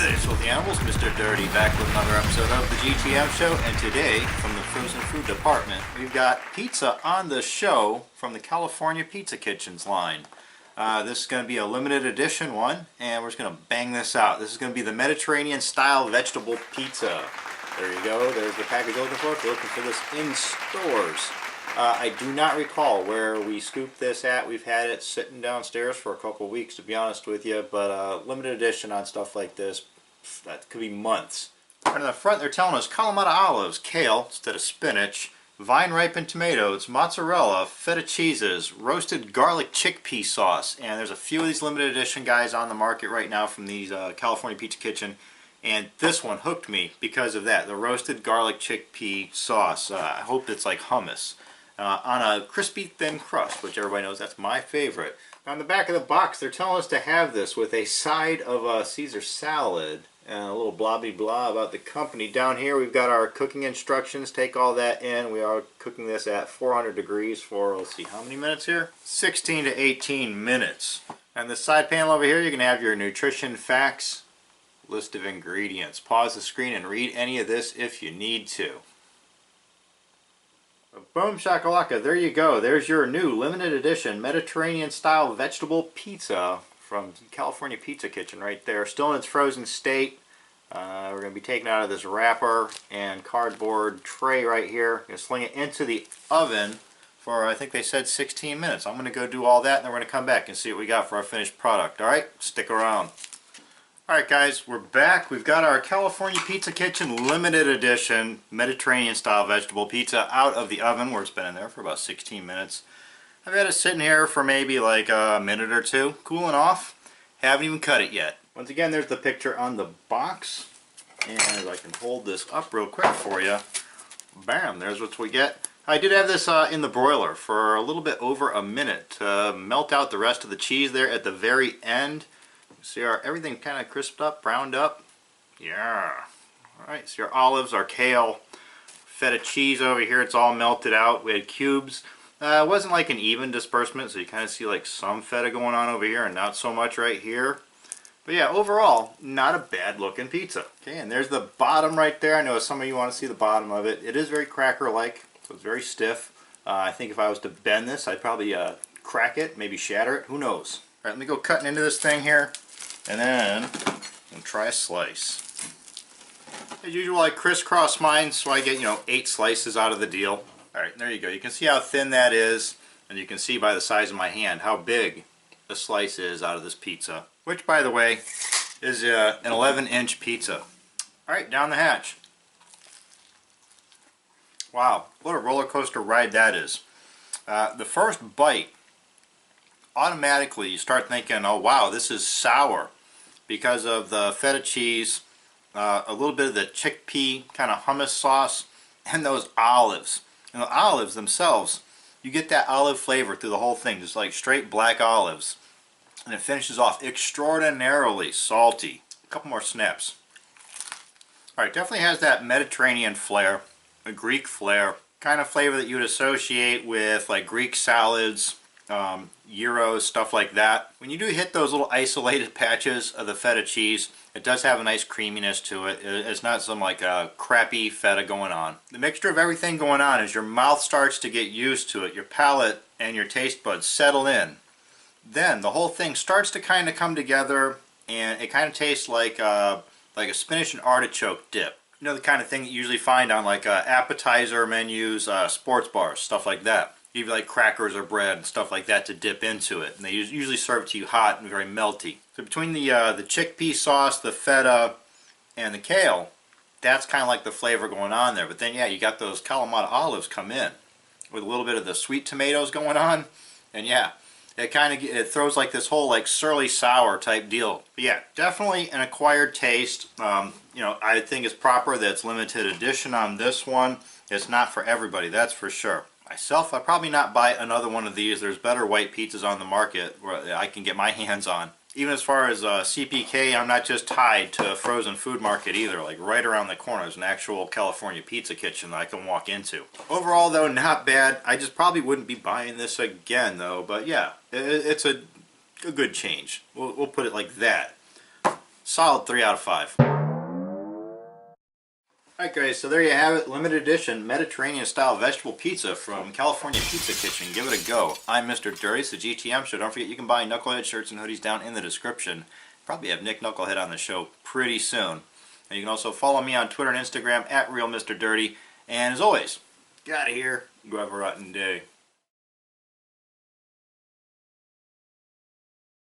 there, Filthy Animals, Mr. Dirty back with another episode of the GTM show, and today, from the frozen food department, we've got pizza on the show from the California Pizza Kitchens line. This is going to be a limited edition one, and we're just going to bang this out. This is going to be the Mediterranean style vegetable pizza. There you go, there's the package you're looking for. If you're looking for this in stores. I do not recall where we scooped this at. We've had it sitting downstairs for a couple of weeks, to be honest with you, but limited edition on stuff like this, that could be months. Right in the front, they're telling us Kalamata olives, kale instead of spinach, vine-ripened tomatoes, mozzarella, feta cheeses, roasted garlic chickpea sauce, and there's a few of these limited edition guys on the market right now from these California Pizza Kitchen, and this one hooked me because of that, the roasted garlic chickpea sauce. I hope it's like hummus. On a crispy thin crust, which everybody knows that's my favorite. On the back of the box, they're telling us to have this with a side of Caesar salad and a little blobby blah about the company. Down here we've got our cooking instructions. Take all that in. We are cooking this at 400 degrees for, let's see, how many minutes here? 16 to 18 minutes. On the side panel over here, you can have your nutrition facts, list of ingredients. Pause the screen and read any of this if you need to. Boom shakalaka, there you go. There's your new limited edition Mediterranean style vegetable pizza from California Pizza Kitchen right there. Still in its frozen state. We're going to be taking it out of this wrapper and cardboard tray right here. Going to sling it into the oven for, I think they said 16 minutes. I'm going to go do all that and then we're going to come back and see what we got for our finished product. Alright, stick around. Alright guys, we're back. We've got our California Pizza Kitchen limited edition Mediterranean style vegetable pizza out of the oven where it's been in there for about 16 minutes. I've had it sitting here for maybe like a minute or two, cooling off. Haven't even cut it yet. Once again, there's the picture on the box. And if I can hold this up real quick for you, bam, there's what we get. I did have this in the broiler for a little bit over a minute to melt out the rest of the cheese there at the very end. See our everything kind of crisped up, browned up. Yeah. Alright, see our olives, our kale, feta cheese over here, it's all melted out. We had cubes. It wasn't like an even disbursement, so you kind of see like some feta going on over here and not so much right here. But yeah, overall, not a bad looking pizza. Okay, and there's the bottom right there. I know some of you want to see the bottom of it. It is very cracker-like, so it's very stiff. I think if I was to bend this, I'd probably crack it, maybe shatter it. Who knows? Alright, let me go cutting into this thing here. And then we'll try a slice. As usual, I crisscross mine so I get, 8 slices out of the deal. Alright, there you go. You can see how thin that is, and you can see by the size of my hand how big the slice is out of this pizza. Which, by the way, is an 11-inch pizza. Alright, down the hatch. Wow, what a roller coaster ride that is. The first bite, automatically you start thinking, oh wow, this is sour because of the feta cheese, a little bit of the chickpea kind of hummus sauce, and those olives. And the olives themselves, you get that olive flavor through the whole thing, just like straight black olives. And it finishes off extraordinarily salty. A couple more snaps. Alright, definitely has that Mediterranean flair, a Greek flair, kind of flavor that you would associate with like Greek salads, gyros, stuff like that. When you do hit those little isolated patches of the feta cheese, it does have a nice creaminess to it. It's not some like crappy feta going on. The mixture of everything going on as your mouth starts to get used to it, your palate and your taste buds settle in. Then the whole thing starts to kind of come together and it kind of tastes like a spinach and artichoke dip. You know, the kind of thing that you usually find on like appetizer menus, sports bars, stuff like that. You have like crackers or bread and stuff like that to dip into it, and they usually serve it to you hot and very melty. So between the chickpea sauce, the feta, and the kale, that's kind of like the flavor going on there. But then yeah, you got those Kalamata olives come in with a little bit of the sweet tomatoes going on, and yeah, it throws like this whole like surly sour type deal. But yeah, definitely an acquired taste. I think it's proper that it's limited edition on this one. It's not for everybody, that's for sure. Myself, I'd probably not buy another one of these. There's better white pizzas on the market where I can get my hands on. Even as far as CPK, I'm not just tied to a frozen food market either. Like right around the corner is an actual California Pizza Kitchen that I can walk into. Overall though, not bad. I just probably wouldn't be buying this again though. But yeah, it's a good change. We'll put it like that. Solid 3 out of 5. Alright guys, so there you have it. Limited edition Mediterranean style vegetable pizza from California Pizza Kitchen. Give it a go. I'm Mr. Dirty. It's the GTM show. Don't forget you can buy Knucklehead shirts and hoodies down in the description. Probably have Nick Knucklehead on the show pretty soon. And you can also follow me on Twitter and Instagram at RealMrDirty. And as always, get out of here. You have a rotten day.